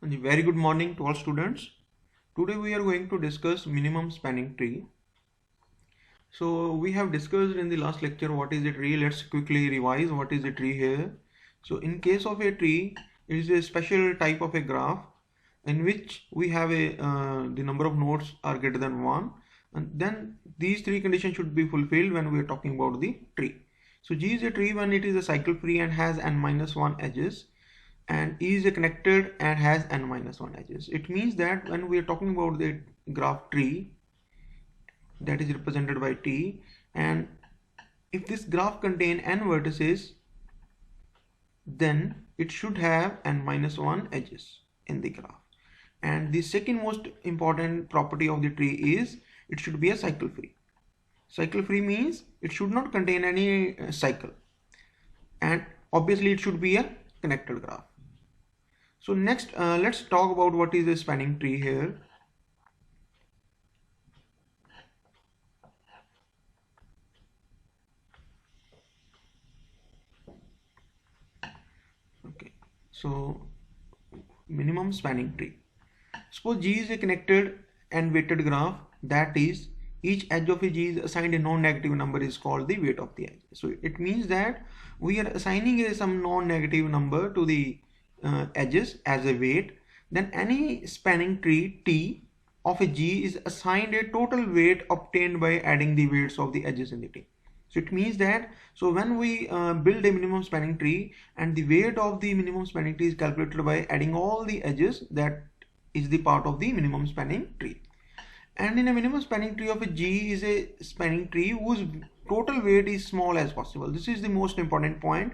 Very good morning to all students. Today we are going to discuss minimum spanning tree. So we have discussed in the last lecture what is a tree. Let's quickly revise what is a tree here. So in case of a tree, it is a special type of a graph in which we have the number of nodes are greater than 1, and then these three conditions should be fulfilled when we are talking about the tree. So G is a tree when it is a cycle free and has n-1 edges, and E is a connected and has n-1 edges. It means that when we are talking about the graph tree that is represented by T, and if this graph contain n vertices, then it should have n-1 edges in the graph. And the second most important property of the tree is it should be a cycle free. Cycle free means it should not contain any cycle, and obviously it should be a connected graph. So next let's talk about what is a spanning tree here. Okay, so minimum spanning tree. Suppose G is a connected and weighted graph, that is each edge of a G is assigned a non-negative number is called the weight of the edge. So it means that we are assigning some non-negative number to the edges as a weight. Then any spanning tree T of a G is assigned a total weight obtained by adding the weights of the edges in the T. So it means that when we build a minimum spanning tree, and the weight of the minimum spanning tree is calculated by adding all the edges, that is the part of the minimum spanning tree. And in a minimum spanning tree of a G is a spanning tree whose total weight is small as possible. This is the most important point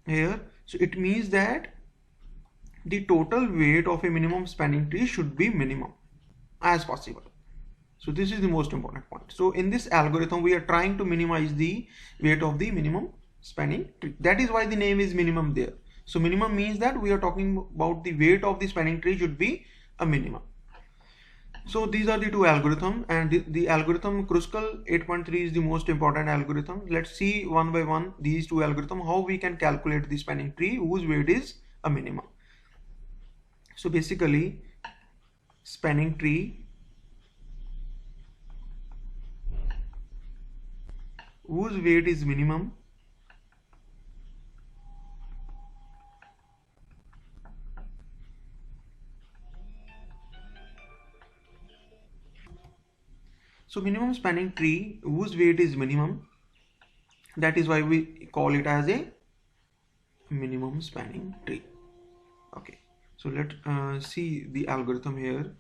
here. So it means that the total weight of a minimum spanning tree should be minimum as possible. So this is the most important point. So in this algorithm we are trying to minimize the weight of the minimum spanning tree. That is why the name is minimum there. So minimum means that we are talking about the weight of the spanning tree should be a minimum. So these are the two algorithms, and the algorithm Kruskal 8.3 is the most important algorithm. Let's see one by one these two algorithms, how we can calculate the spanning tree whose weight is a minimum. So basically spanning tree whose weight is minimum minimum spanning tree whose weight is minimum, that is why we call it as a minimum spanning tree. Okay, so let's see the algorithm here.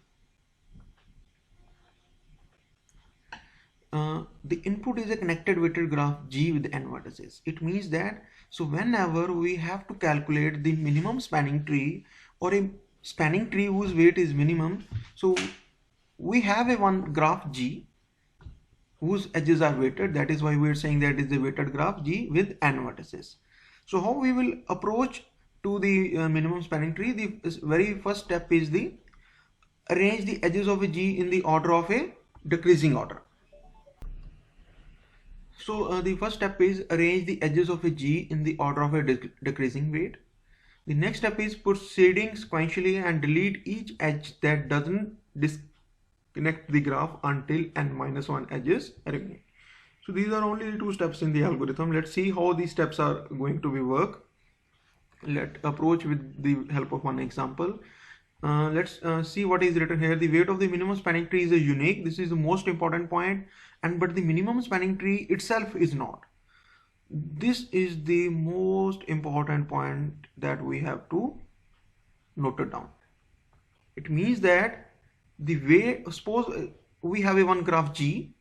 The input is a connected weighted graph G with n vertices. It means that whenever we have to calculate the minimum spanning tree or a spanning tree whose weight is minimum, so we have a one graph G whose edges are weighted. That is why we are saying that is a weighted graph G with n vertices. So how we will approach to the minimum spanning tree? The very first step is the arrange the edges of a G in the order of a decreasing order. So the first step is arrange the edges of a G in the order of a decreasing weight. The next step is proceeding sequentially and delete each edge that doesn't disconnect the graph until n-1 edges remain. So these are only the two steps in the algorithm. Let's see how these steps are going to be work. Let's approach with the help of one example. Let's see what is written here. The weight of the minimum spanning tree is a unique. This is the most important point, but the minimum spanning tree itself is not. This is the most important point that we have to note it down. It means that the way, suppose we have a one graph G,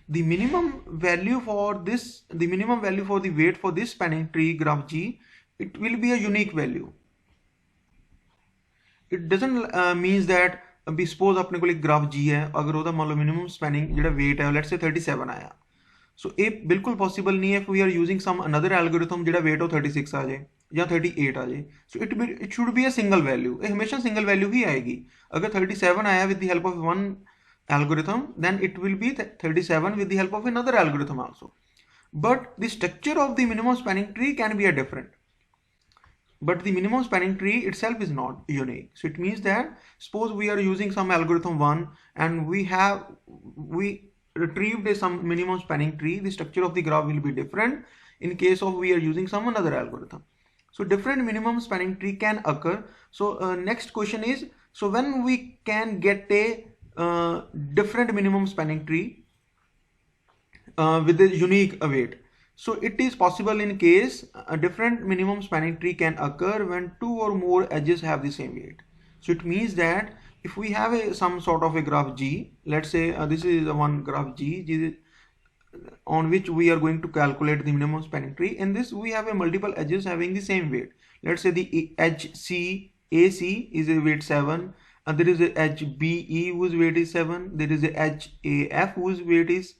the minimum value for this, the minimum value for the weight for this spanning tree graph G, it will be a unique value. It doesn't means that भी suppose अपने को एक graph G है, अगर ਉਹਦਾ मान लो minimum spanning ਜਿਹੜਾ weight है let's say 37 आया, so ਇਹ ਬਿਲਕੁਲ possible नहीं है if we are using some another algorithm ਜਿਹੜਾ weight हो 36 आ जाए या 38 आ जाए. So it should be a single value. ये हमेशा single value ही आएगी. अगर 37 आया with the help of one algorithm, then it will be 37 with the help of another algorithm also. But the structure of the minimum spanning tree can be a different. but the minimum spanning tree itself is not unique. So it means that suppose we are using some algorithm 1 and we retrieved some minimum spanning tree, the structure of the graph will be different in case of we are using some another algorithm. So different minimum spanning tree can occur. So next question is, so when we can get a different minimum spanning tree with a unique weight. So it is possible in case a different minimum spanning tree can occur when two or more edges have the same weight. So it means that if we have some sort of a graph G, let's say this is one graph G on which we are going to calculate the minimum spanning tree. In this we have a multiple edges having the same weight. Let's say the edge AC is a weight 7, and there is a edge BE whose weight is 7, there is a edge AF whose weight is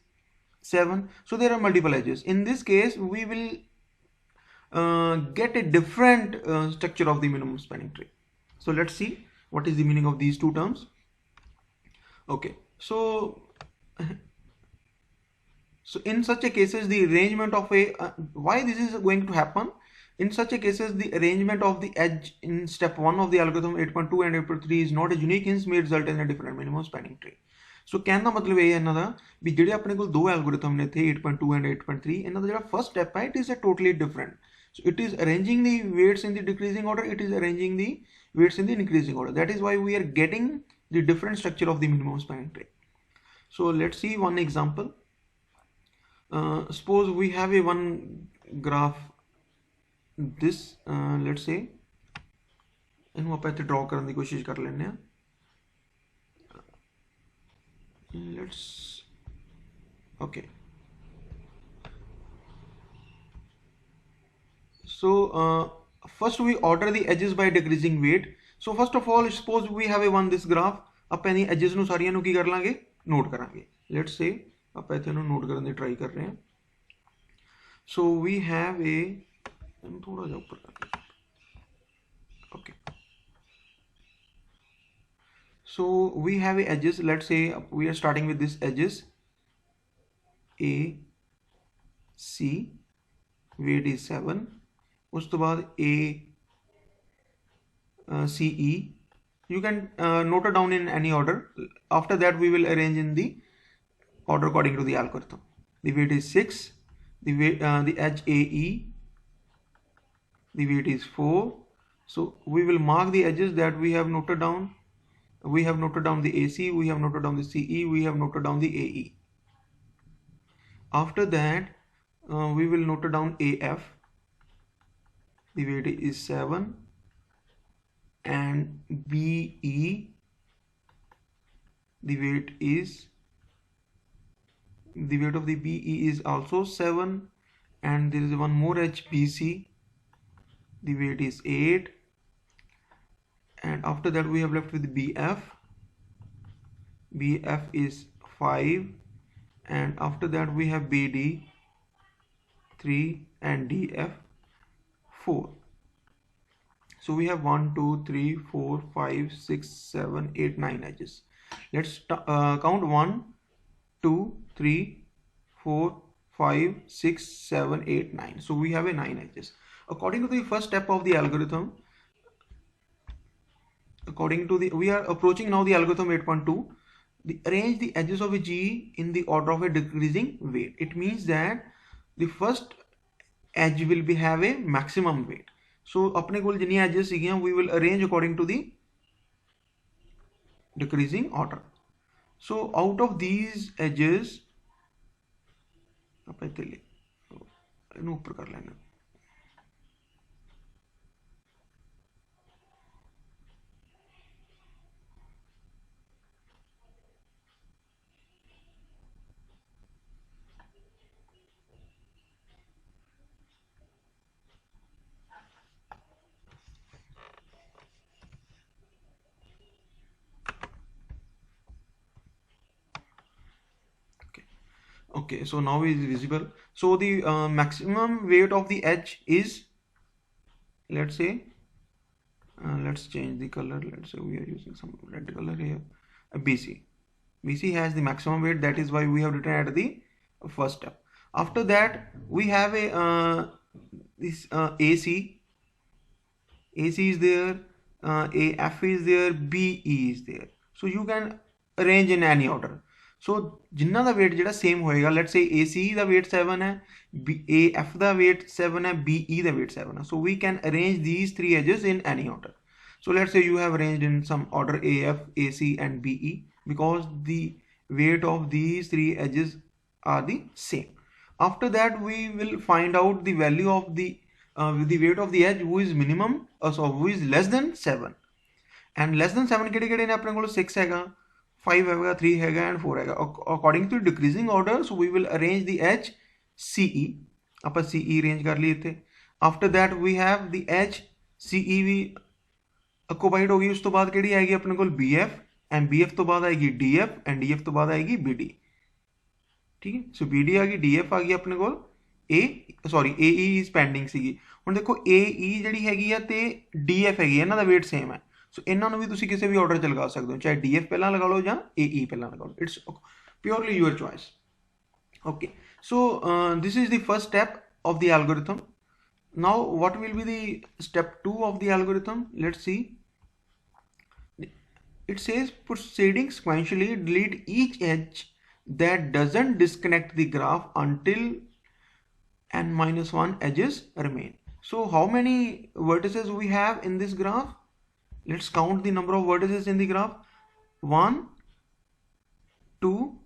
7. So there are multiple edges. In this case we will get a different structure of the minimum spanning tree. So let's see what is the meaning of these two terms. Okay, so in such a cases the arrangement of a why this is going to happen, in such a cases the arrangement of the edge in step 1 of the algorithm 8.2 and 8.3 is not a unique, hence may result in a different minimum spanning tree. सो कहने का मतलब ये है इन्हों का भी जो अपने को दो एल्गोरिथम ने थे 8.2 एंड 8.3 इन्हों का जो फर्स्ट स्टेप है it is a totally different. So it is arranging the weights in the decreasing order, it is arranging the weights in the increasing order. That is why we are getting the different structure of the minimum spanning tree. So let's see one example. suppose we have a one graph this let's say इन्हू आप इत्थे draw करने की कोशिश कर लेने. Let's okay. So first we order the edges by decreasing weight. So first of all suppose we have a one this graph, आप इन्हीं edges नू सारियां नू की कर लांगे, नोट करांगे. Let's say आप इत्थे नू नोट करने की ट्राई कर रहे हैं. So we have a थोड़ा जा ऊपर करते हैं. Okay. So we have a edges, let's say we are starting with this edges A C, weight is 7. उसके बाद A C E, you can note it down in any order. After that we will arrange in the order according to the algorithm. The weight is 6. The weight the edge AE, the weight is 4. So we will mark the edges that we have noted down. We have noted down the AC, we have noted down the CE, we have noted down the AE. After that we will note down AF, the weight is 7, and BE, the weight of the BE is also 7, and there is one more HBC, the weight is 8. And after that we have left with BF. BF is 5, and after that we have BD 3 and DF 4. So we have 1 2 3 4 5 6 7 8 9 edges. Let's count 1 2 3 4 5 6 7 8 9. So we have a 9 edges. According to the first step of the algorithm, we are approaching now the algorithm 8.2. Arrange the edges of a G in the order of a decreasing weight. It means that the first edge will have a maximum weight. So अपने कोल जिन्नी edges सीगियां we will arrange according to the decreasing order. So out of these edges आप इत्थे इन्हू ऊपर कर लेना. Okay, so now it is visible. So the maximum weight of the edge is, let's say let's change the color. Let's say we are using some red color here. BC has the maximum weight. That is why we have written at the first step. After that we have a this AC. AC is there, AF is there, BE is there. So you can arrange in any order. So जिन्ना दा weight जेड़ा same होएगा, let's say AC दा weight 7 है, AF दा weight 7 है, BE दा weight 7 है. So we can arrange these three edges in any order. So let's say you have arranged in some order AF, AC and BE because the weight of these three edges are the same. After that we will find out the value of the weight of the edge who is minimum, so who is less than 7. And less than 7 ਕਿਹੜੇ ਕਿਹੜੇ ਨੇ ਆਪਣੇ ਕੋਲ 6 ਹੈਗਾ, 5 ਹੈਗਾ, 3 ਹੈਗਾ and 4 ਹੈਗਾ. According to decreasing order, so we will arrange the edge CE. ਆਪਾਂ CE arrange ਕਰ ਲਈ ਇੱਥੇ. After that we have the edge CE we occupied ਹੋ ਗਈ. ਉਸ ਤੋਂ ਬਾਅਦ ਕਿਹੜੀ ਆਏਗੀ ਆਪਣੇ ਕੋਲ BF, and BF ਤੋਂ ਬਾਅਦ ਆਏਗੀ DF, and DF ਤੋਂ ਬਾਅਦ ਆਏਗੀ BD. ठीक है. सो BD आ गई, DF आ गई अपने को AE इज पेंडिंग सीगी. ਹੁਣ देखो AE ਜਿਹੜੀ ਹੈਗੀ ਆ ਤੇ DF ਹੈਗੀ, ਇਹਨਾਂ ਦਾ weight same ਹੈ. ਸੋ ਇਹਨਾਂ ਨੂੰ ਵੀ ਤੁਸੀਂ ਕਿਸੇ ਵੀ ਆਰਡਰ 'ਚ ਲਗਾ ਸਕਦੇ ਹੋ, ਚਾਹੇ DF ਪਹਿਲਾਂ ਲਗਾ ਲਓ ਜਾਂ AE ਪਹਿਲਾਂ ਲਗਾ ਲਓ. It's purely your choice. Okay, so this is the first step of the algorithm. Now what will be the step 2 of the algorithm? Let's see. It says proceeding sequentially, delete each edge that doesn't disconnect the graph until n-1 edges remain. So how many vertices we have in this graph? Let's count the number of vertices in the graph. 1, 2,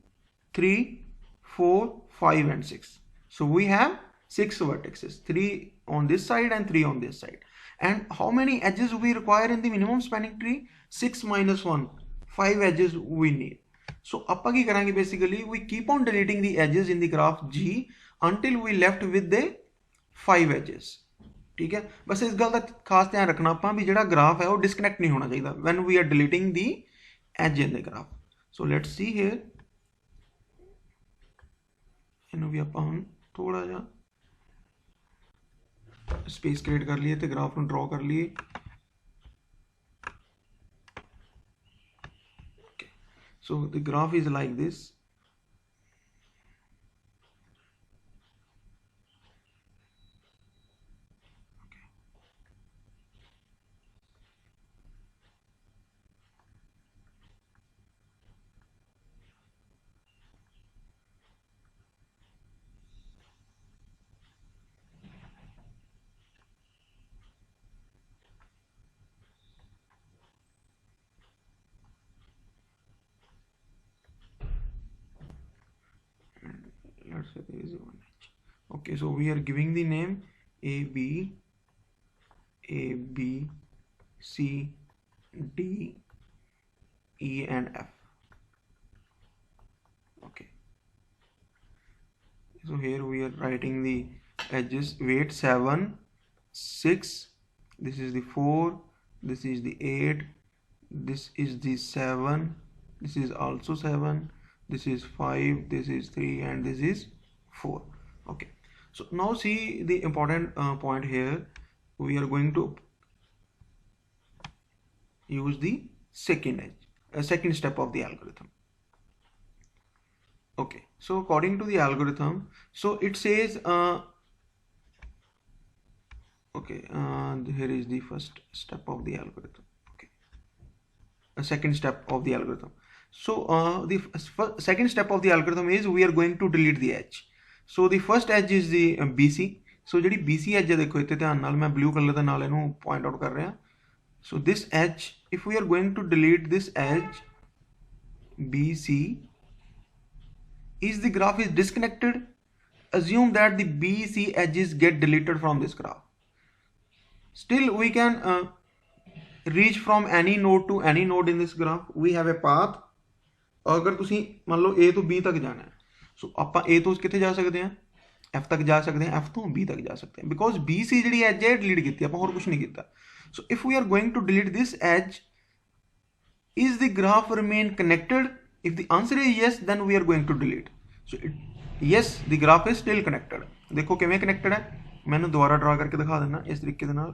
3, 4, 5 and 6. So we have 6 vertices, 3 on this side and 3 on this side. And how many edges we require in the minimum spanning tree? 6 minus 1, 5 edges we need. So ਆਪਾਂ ਕੀ ਕਰਾਂਗੇ, basically we keep on deleting the edges in the graph G until we left with the 5 edges. ठीक है, बस इस गल का खास ध्यान रखना ਆਪਾਂ भी ਜਿਹੜਾ graph है वो disconnect नहीं होना चाहिए when we are deleting the edge in the graph. So let's see here. ਇਹਨੂੰ ਵੀ ਆਪਾਂ ਹੁਣ ਥੋੜਾ ਜਿਹਾ space create ਕਰ ਲਈਏ ਤੇ graph ਨੂੰ draw ਕਰ ਲਈਏ. So the graph is like this. Okay. Let's say there is one edge. Okay, so we are giving the name A B C D E and F. Okay, so here we are writing the edges. Weight 7, 6, this is the 4, this is the 8, this is the 7, this is also 7, this is 5, this is 3 and this is 4. Okay, so now see the important point here. We are going to use the second edge, second step of the algorithm. Okay, so according to the algorithm, so it says okay, here is the first step of the algorithm. Okay, a second step of the algorithm. So the second step of the algorithm is we are going to delete the edge. So the first edge is the BC. So ਜਿਹੜੀ BC edge ਹੈ, ਦੇਖੋ ਇੱਥੇ ਧਿਆਨ ਨਾਲ ਮੈਂ blue color ਦੇ ਨਾਲ ਇਹਨੂੰ point out ਕਰ ਰਿਹਾ. So this edge, if we are going to delete this edge BC, is the graph is disconnected, assume that the BC edges get deleted from this graph. Still we can reach from any node to any node in this graph. We have a path. अगर तुसी मान लो A तो B तक जाना है, सो ਆਪਾਂ A ਤੋਂ ਕਿੱਥੇ ਜਾ ਸਕਦੇ ਹਾਂ, F तक जा सकते हैं, F ਤੋਂ B तक जा सकते हैं, because BC ਜਿਹੜੀ edge ਹੈ delete ਕੀਤੀ, ਆਪਾਂ ਹੋਰ ਕੁਝ ਨਹੀਂ ਕੀਤਾ. So if we are going to delete this edge, is the graph remain connected? If the answer is yes, then we are going to delete. So yes, the graph is still connected. देखो ਕਿਵੇਂ connected है, मैंने दोबारा draw करके दिखा देना इस तरीके ਦੇ ਨਾਲ.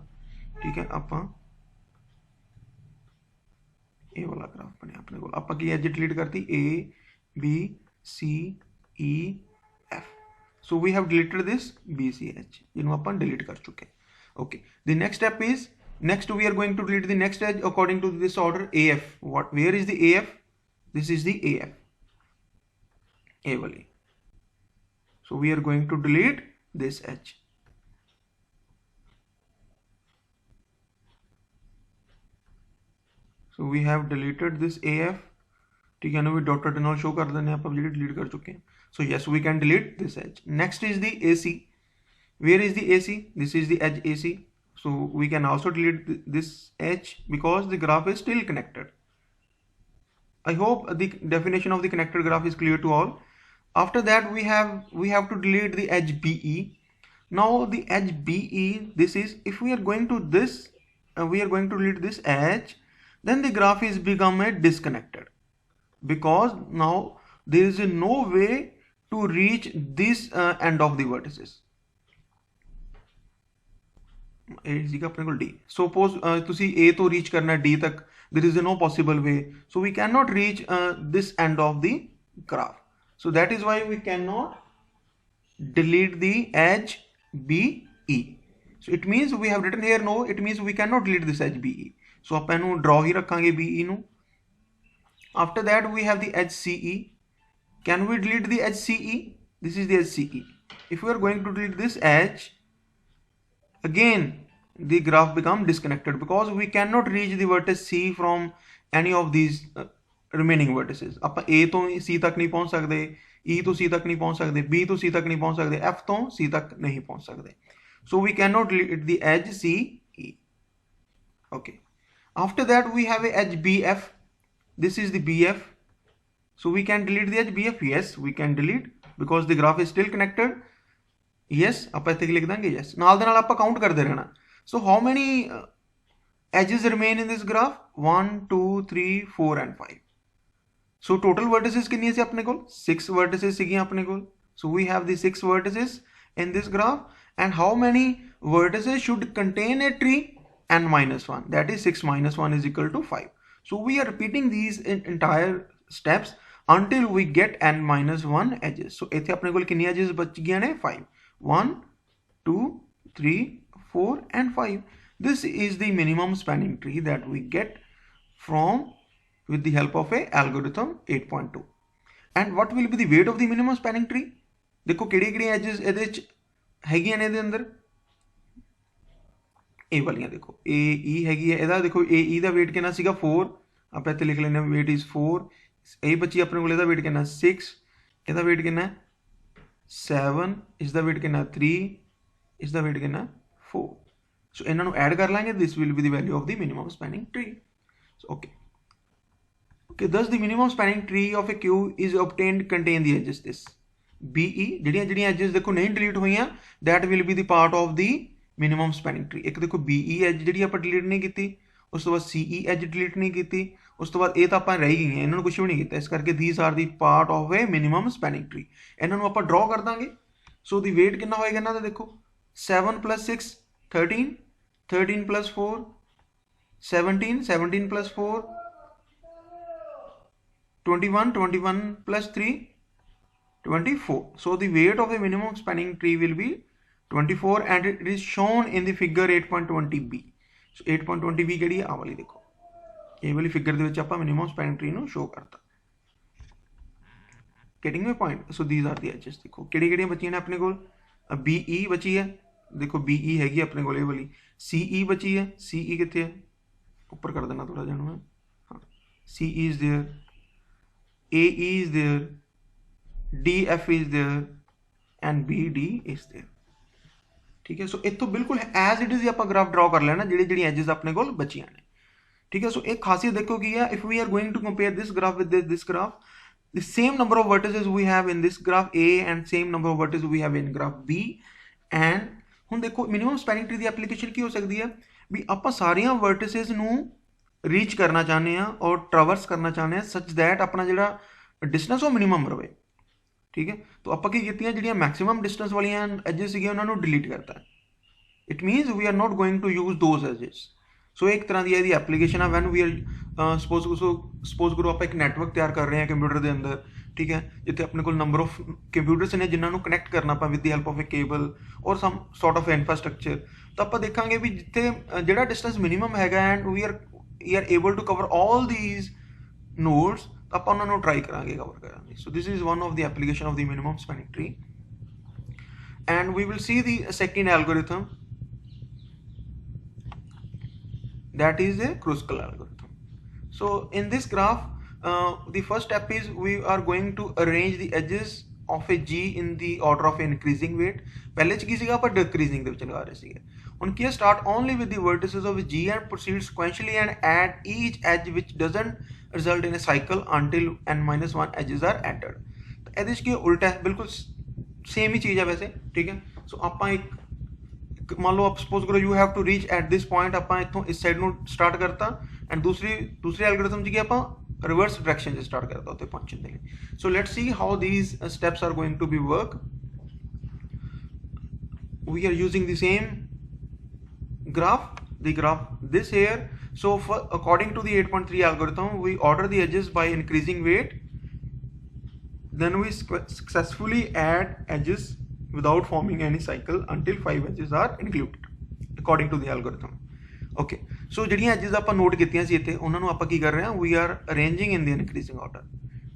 ठीक है, ਆਪਾਂ ਇਹ ਵਾਲਾ ਗ੍ਰਾਫ ਬਣਿਆ ਆਪਣੇ ਕੋਲ. ਆਪਾਂ ਕੀ ਐਜ ਡਿਲੀਟ ਕਰਤੀ, A B C E F. So we have deleted this BC edge, ਜਿਹਨੂੰ ਆਪਾਂ delete ਕਰ ਚੁੱਕੇ. Okay, the next step is Next we are going to delete the next edge according to this order AF. Where is the AF? This is the AF. A wali. So we are going to delete this edge. So we have deleted this AF. ठीक है ना, we dotted and all show कर देने, आप delete कर चुके हैं. So yes, we can delete this edge. Next is the AC. Where is the AC? This is the edge AC. So we can also delete this edge because the graph is still connected. I hope the definition of the connected graph is clear to all. After that we have to delete the edge BE. Now the edge BE, this is, if we are going to this, we are going to delete this edge, then the graph is become a disconnected, because now there is no way to reach this end of the vertices. D. Suppose तुसी A तो reach करना D तक, there is no possible way, so we cannot reach this end of the graph. So that is why we cannot delete the edge BE. So it means we have written here no, it means we cannot delete this edge BE. So ਆਪਾਂ ਇਹਨੂੰ draw he रखांगे BE ਨੂੰ. After that we have the edge CE. Can we delete the edge CE? This is the edge CE. If we are going to delete this edge, again the graph become disconnected because we cannot reach the vertex C from any of these remaining vertices. ਆਪਾਂ A ਤੋਂ C तक नहीं पहुंच सकते, E ਤੋਂ C तक नहीं पहुंच सकते, B ਤੋਂ C तक नहीं पहुंच सकते, F ਤੋਂ C तक नहीं पहुंच सकते. So we cannot delete the edge CE. Okay. After that we have a edge BF. This is the BF. So we can delete the edge BF. Yes, we can delete because the graph is still connected. Yes, ਆਪਾਂ ਇੱਥੇ ਲਿਖ ਦਾਂਗੇ yes. ਨਾਲ ਦੇ ਨਾਲ ਆਪਾਂ count ਕਰਦੇ ਰਹਿਣਾ. So how many edges remain in this graph? 1, 2, 3, 4 and 5. So total vertices कितनी से अपने कोल? 6 vertices सीगी अपने कोल. So we have the 6 vertices in this graph, and how many vertices should contain a tree? N minus 1. That is 6 minus 1 is equal to 5. So we are repeating these entire steps until we get N minus 1 edges. So इथे अपने कोल कितनी edges बच गया ने? 5. 1, 2, 3, 4 and 5. This is the minimum spanning tree that we get from with the help of a algorithm 8.2. And what will be the weight of the minimum spanning tree? देखो किहड़ी edges ਇਹਦੇ ਚ ਹੈਗੀਆਂ ਨੇ ਇਹਦੇ ਅੰਦਰ, A ਵਾਲੀਆਂ ਦੇਖੋ AE ਹੈਗੀ ਹੈ, ਇਹਦਾ ਦੇਖੋ AE ਦਾ weight ਕਿੰਨਾ ਸੀਗਾ 4, ਆਪਾਂ ਇੱਥੇ ਲਿਖ ਲੈਂਦੇ ਹਾਂ weight is 4. A ਬੱਚੀ ਆਪਣੇ ਕੋਲ, ਇਹਦਾ weight ਕਿੰਨਾ 6, ਇਹਦਾ weight ਕਿੰਨਾ 7, ਇਸ ਦਾ weight ਕਿੰਨਾ 3, ਇਸ ਦਾ weight ਕਿੰਨਾ 4. So ਇਹਨਾਂ ਨੂੰ ਐਡ ਕਰ ਲਾਂਗੇ, this will be the value of the minimum spanning tree. So okay, thus the minimum spanning tree of a Q is obtained contain the edges this BE. ਜਿਹੜੀਆਂ edges ਦੇਖੋ ਨਹੀਂ delete ਹੋਈਆਂ, that will be the part of the minimum spanning tree. ਇੱਕ ਦੇਖੋ BE edge ਜਿਹੜੀ ਆਪਾਂ delete ਨਹੀਂ ਕੀਤੀ, ਉਸ ਤੋਂ ਬਾਅਦ CE edge delete ਨਹੀਂ ਕੀਤੀ, ਉਸ ਤੋਂ ਬਾਅਦ ਇਹ ਤਾਂ ਆਪਾਂ ਰਹਿ ਗਈਆਂ, ਇਹਨਾਂ ਨੂੰ ਕੁਝ ਵੀ ਨਹੀਂ ਕੀਤਾ, ਇਸ ਕਰਕੇ these are the part of a minimum spanning tree. ਇਹਨਾਂ ਨੂੰ ਆਪਾਂ draw ਕਰ ਦਾਂਗੇ. So the weight ਕਿੰਨਾ ਹੋਏਗਾ ਇਹਨਾਂ ਦਾ ਦੇਖੋ 7 plus 6 13, 13 plus 4 17, 17 plus 4 21, 21 plus 3 24. So the weight of a minimum spanning tree will be 24 and it is shown in the figure 8.20b. So 8.20b ਕਿਹੜੀ ਹੈ? ਆ ਵਾਲੀ ਦੇਖੋ, ਇਹ ਵਾਲੀ ਫਿਗਰ ਦੇ ਵਿੱਚ ਆਪਾਂ minimum spanning tree ਨੂੰ ਸ਼ੋ ਕਰਤਾ. Getting my point? So these are the edges. ਦੇਖੋ ਕਿਹੜੀਆਂ ਬਚੀਆਂ ਨੇ ਆਪਣੇ ਕੋਲ? BE ਬਚੀ ਹੈ, ਦੇਖੋ BE ਹੈਗੀ ਆਪਣੇ ਕੋਲ ਇਹ ਵਾਲੀ. CE ਬਚੀ ਹੈ, CE ਕਿੱਥੇ ਹੈ? ਉੱਪਰ ਕਰ ਦੇਣਾ ਥੋੜਾ ਜਿਹਾ ਨੂੰ. ਹਾਂ, CE is there, AE is there, DF is there and BD is there. ठीक है. सो इतों बिल्कुल एज इट इज आप ग्राफ ड्रॉ कर लेना जी एजेस अपने को बचिया ने. ठीक है. सो एक खासियत देखो की है, if we are going to compare this graph with this graph, the same number of vertices we have in this graph A and same number of vertices we have in graph B. and ਹੁਣ ਦੇਖੋ minimum spanning tree ਦੀ application ਕੀ ਹੋ ਸਕਦੀ ਹੈ ਵੀ ਆਪਾਂ ਸਾਰੀਆਂ ਵਰਟਿਸਿਸ ਨੂੰ reach ਕਰਨਾ ਚਾਹੁੰਦੇ ਆ ਔਰ ਟਰੈਵਰਸ ਕਰਨਾ ਚਾਹੁੰਦੇ ਆ ਸੱਚ ਦੈਟ ਆਪਣਾ ਜਿਹੜਾ ਡਿਸਟੈਂਸ ਉਹ ਮਿਨੀਮਮ ਰਵੇ. ਠੀਕ ਹੈ. ਤਾਂ ਆਪਾਂ ਕੀ ਕੀਤੀਆਂ, ਜਿਹੜੀਆਂ ਮੈਕਸਿਮਮ ਡਿਸਟੈਂਸ ਵਾਲੀਆਂ ਐਜਸ ਸੀਗੀਆਂ ਉਹਨਾਂ ਨੂੰ ਡਿਲੀਟ ਕਰਤਾ. It means we are not going to use those edges. So ਇੱਕ ਤਰ੍ਹਾਂ ਦੀ ਇਹਦੀ ਐਪਲੀਕੇਸ਼ਨ ਆ ਵੈਨ ਵੀ ਆਰ ਸਪੋਜ਼ ਕਰੋ ਆਪਾਂ ਇੱਕ ਨੈਟਵਰਕ ਤਿਆਰ ਕਰ ਰਹੇ ਹਾਂ ਕੰਪਿਊਟਰ ਦੇ ਅੰਦਰ. ਠੀਕ ਹੈ. ਜਿੱਥੇ ਆਪਣੇ ਕੋਲ ਨੰਬਰ ਆਫ ਕੰਪਿਊਟਰਸ ਨੇ ਜਿਨ੍ਹਾਂ ਨੂੰ ਕਨੈਕਟ ਕਰਨਾ ਆਪਾਂ with the help of A cable ਔਰ ਸਮ ਸੌਰਟ ਆਫ ਇਨਫਰਾਸਟਰਕਚਰ. ਤਾਂ ਆਪਾਂ ਦੇਖਾਂਗੇ ਵੀ ਜਿੱਥੇ ਜਿਹੜਾ ਡਿਸਟੈਂਸ ਮਿਨੀਮਮ ਹੈਗਾ and we are able to cover all these nodes, ਤਾਂ ਆਪਾਂ ਉਹਨਾਂ ਨੂੰ ਟਰਾਈ ਕਰਾਂਗੇ ਕਵਰ ਕਰਨ ਦੀ। So this is one of the application of the minimum spanning tree, and we will see the second algorithm, that is a Kruskal algorithm. So in this graph, the first step is we are going to arrange the edges of a G in the order of increasing weight. पहले च की सीगा पर decreasing ਦੇ ਵਿੱਚ ਲਗਾ ਰਹੇ ਸੀਗੇ। ਹੁਣ ਕੀ start only with the vertices of G and proceed sequentially and add each edge which doesn't result in a cycle until n-1 edges are added। तो ਇਹਦੇ ਵਿੱਚ ਕੀ ਉਲਟਾ ਹੈ, ਬਿਲਕੁਲ ਸੇਮ ਹੀ ਚੀਜ਼ ਹੈ ਵੈਸੇ, ਠੀਕ ਹੈ। ਸੋ ਆਪਾਂ ਇੱਕ मान लो आप सपोज करो you have to reach at this point, ਆਪਾਂ ਇੱਥੋਂ ਇਸ ਸਾਈਡ ਨੂੰ ਸਟਾਰਟ ਕਰਤਾ ਐਂਡ ਦੂਸਰੇ ਐਲਗੋਰਿਥਮ ਚ ਕੀ ਆਪਾਂ ਰਿਵਰਸ ਡਾਇਰੈਕਸ਼ਨ ਚ ਸਟਾਰਟ ਕਰਤਾ ਉੱਤੇ ਪਹੁੰਚਣ ਦੇ ਲਈ। So let's see how these steps are going to be work. we are using the same graph this here. So according to the 8.3 algorithm, we order the edges by increasing weight, then we successfully add edges without forming any cycle until 5 edges are included according to the algorithm. Okay, so ਜਿਹੜੀਆਂ edges ਆਪਾਂ note ਕੀਤੀਆਂ ਸੀ ਇੱਥੇ ਉਹਨਾਂ ਨੂੰ ਆਪਾਂ ਕੀ ਕਰ ਰਹੇ ਹਾਂ, we are arranging in the increasing order,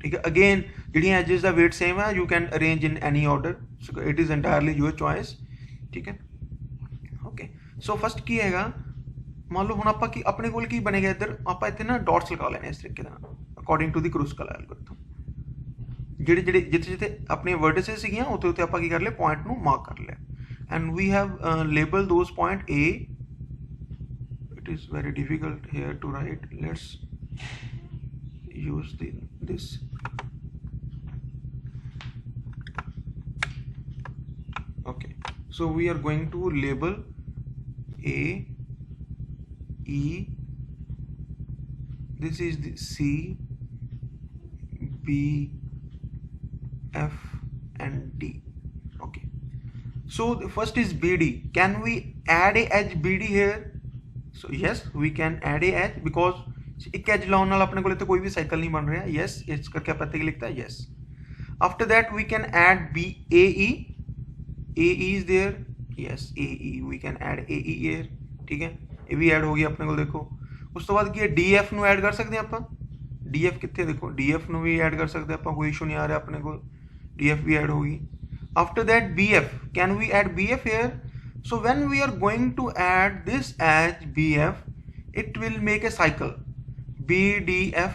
ਠੀਕ ਹੈ। again ਜਿਹੜੀਆਂ edges ਦਾ weight same ਹੈ, you can arrange in any order, so it is entirely your choice, ਠੀਕ ਹੈ। okay, so first ਕੀ ਹੈਗਾ, ਮੰਨ ਲਓ ਹੁਣ ਆਪਾਂ ਕੀ ਆਪਣੇ ਕੋਲ ਕੀ ਬਣੇਗਾ, ਇੱਧਰ ਆਪਾਂ ਇੱਥੇ ਨਾ ਡਾਟਸ ਲਗਾ ਲੈਣੇ ਇਸ ਤਰੀਕੇ ਨਾਲ according to the Kruskal algorithm। ਜਿਹੜੇ ਜਿੱਥੇ ਆਪਣੀਆਂ ਵਰਟਿਸਿਸ ਸੀਗੀਆਂ ਉੱਥੇ ਆਪਾਂ ਕੀ ਕਰ ਲਿਆ, ਪੁਆਇੰਟ ਨੂੰ ਮਾਰਕ ਕਰ ਲਿਆ, and we have label those point A। It is very difficult here to write, let's use this। okay, so we are going to label A, E, this is the C, B, F and D. okay, so the first is BD. Can we add a edge BD here? So yes, we can add a edge because एक edge लाने वाला अपने को लेते कोई भी cycle नहीं बन रहा है। yes, इस करके आप पता लिखता है yes। after that we can add AE is there, yes AE we can add AE here, ठीक है, ये भी ऐड हो गया अपने को। देखो उस तो बाद की DF ਨੂੰ ऐड कर सकते हैं ਆਪਾਂ, DF कितने, देखो DF ਨੂੰ भी ऐड कर सकते हैं ਆਪਾਂ, कोई इशू नहीं आ रहा अपने को, DF भी ऐड होगी। after that BF, can we add BF here? so when we are going to add this edge BF, it will make a cycle BDF,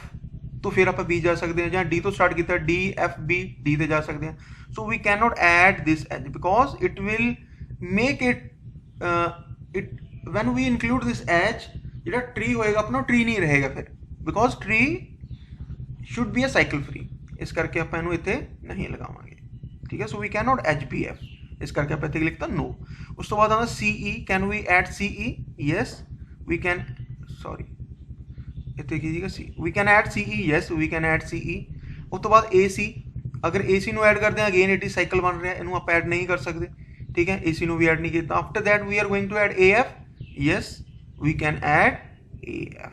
तो फिर आप B जा सकते हैं, जहाँ D तो स्टार्ट किया DFB D ਤੇ ਜਾ ਸਕਦੇ हैं। so we cannot add this edge because it will make it when we include this edge, ਜਿਹੜਾ ट्री होएगा अपना ट्री नहीं रहेगा फिर, because tree should be a cycle free, ਇਸ ਕਰਕੇ ਆਪਾਂ ਇਹਨੂੰ ਇੱਥੇ ਨਹੀਂ ਲਗਾਵਾਂਗੇ, ਠੀਕ ਹੈ। So we can note H B F, ਇਸ ਕਰਕੇ ਆਪਾਂ ਇੱਥੇ ਲਿਖਤਾ ਨੋ। ਉਸ ਤੋਂ ਬਾਅਦ ਆਉਂਦਾ CE, can we add CE? Yes we can, sorry ਇੱਥੇ ਕੀ ਸੀਗਾ C, we can add CE, yes we can add CE। ਉਸ ਤੋਂ ਬਾਅਦ AC, ਅਗਰ AC ਨੂੰ ਐਡ ਕਰਦੇ ਹਾਂ ਅਗੇਨ ਇਟ ਇਜ਼ ਸਾਈਕਲ ਬਣ ਰਿਹਾ, ਇਹਨੂੰ ਆਪਾਂ ਐਡ ਨਹੀਂ ਕਰ ਸਕਦੇ, ਠੀਕ ਹੈ। AC ਨੂੰ ਵੀ ਐਡ ਨਹੀਂ ਕੀਤਾ। After that we are going to add AF, yes we can add AF।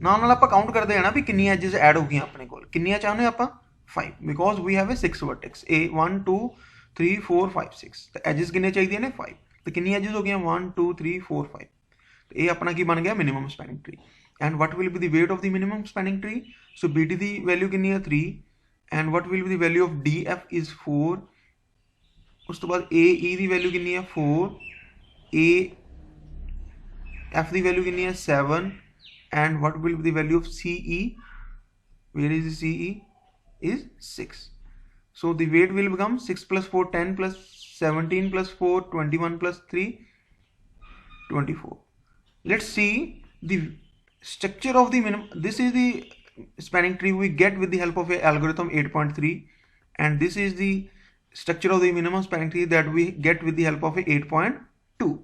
ਨਾਲ ਆਪਾਂ ਕਾਊਂਟ ਕਰਦੇ ਜਾਣਾ ਵੀ ਕਿੰਨੀਆਂ ਐਜਿਸ ਐਡ ਹੋ ਗਈਆਂ ਆਪਣੇ ਕੋਲ, ਕਿੰਨੀਆਂ ਚਾਹੁੰਦੇ ਆਪਾਂ 5, ਬਿਕੋਜ਼ ਵੀ ਹੈਵ 6 ਵਰਟੈਕਸ A 1 2 3 4 5 6, ਤੇ ਐਜਿਸ ਕਿੰਨੇ ਚਾਹੀਦੀਆਂ ਨੇ 5, ਤੇ ਕਿੰਨੀਆਂ ਐਜਿਸ ਹੋ ਗਈਆਂ 1 2 3 4 5, ਤੇ ਇਹ ਆਪਣਾ ਕੀ ਬਣ ਗਿਆ minimum spanning tree. And what will be the weight of the minimum spanning tree? So BD ਦੀ ਵੈਲਿਊ ਕਿੰਨੀ ਹੈ 3, and what will be the value of DF is 4। ਉਸ ਤੋਂ ਬਾਅਦ AE ਦੀ ਵੈਲਿਊ ਕਿੰਨੀ ਹੈ 4, AF ਦੀ ਵੈਲਿਊ ਕਿੰਨੀ ਹੈ 7, and what will be the value of CE? Where is the CE? Is 6. So the weight will become 6 plus 4 10 plus 17 plus 4 21 plus 3 24. Let's see the structure of the minimum. This is the spanning tree we get with the help of a algorithm 8.3, and this is the structure of the minimum spanning tree that we get with the help of a 8.2.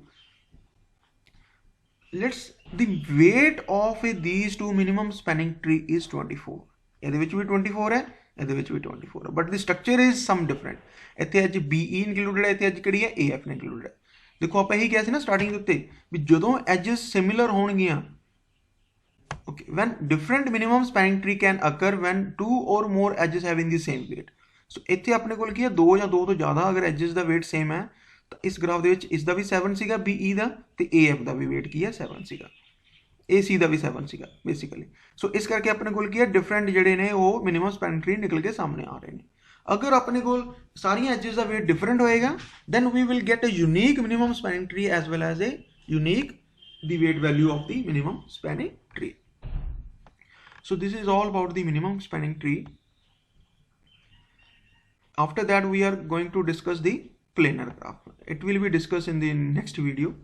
the weight of these two minimum spanning tree is 24. ਇਹਦੇ ਵਿੱਚ ਵੀ 24 ਹੈ, ਇਹਦੇ ਵਿੱਚ ਵੀ 24 ਹੈ, but the structure is some different। ਇੱਥੇ ਅੱਜ BE included ਹੈ, ਇੱਥੇ ਅੱਜ ਕਿਹੜੀ ਹੈ AF included ਹੈ। ਦੇਖੋ ਆਪਾਂ ਇਹੀ ਕਿਹਾ ਸੀ ਨਾ ਸਟਾਰਟਿੰਗ ਦੇ ਉੱਤੇ ਵੀ ਜਦੋਂ edges similar ਹੋਣਗੀਆਂ, okay, when different minimum spanning tree can occur when 2 or more edges having the same weight। so ਇੱਥੇ ਆਪਣੇ ਕੋਲ ਕੀ ਹੈ 2 ਜਾਂ 2 ਤੋਂ ਜ਼ਿਆਦਾ ਅਗਰ edges ਦਾ weight same ਹੈ इस ग्राफ ਦੇ ਵਿੱਚ ਇਸ ਦਾ ਵੀ 7 ਸੀਗਾ BE ਦਾ ਤੇ AF ਦਾ ਵੀ weight ਕੀ ਹੈ 7 ਸੀਗਾ, AC ਦਾ ਵੀ 7 ਸੀਗਾ ਬੇਸਿਕਲੀ। ਸੋ ਇਸ ਕਰਕੇ ਆਪਣੇ ਕੋਲ ਕੀ ਹੈ ਡਿਫਰੈਂਟ ਜਿਹੜੇ ਨੇ ਉਹ ਮਿਨੀਮਮ ਸਪੈਨਿੰਗ ਟਰੀ ਨਿਕਲ ਕੇ ਸਾਹਮਣੇ ਆ ਰਹੇ ਨੇ। अगर अपने को सारियां एजेस का वेट डिफरेंट होएगा then we will get a unique minimum spanning tree as well as a unique the weight value of the minimum spanning tree. So this is all about the minimum spanning tree. After that we are going to discuss the planar graph. It will be discussed in the next video.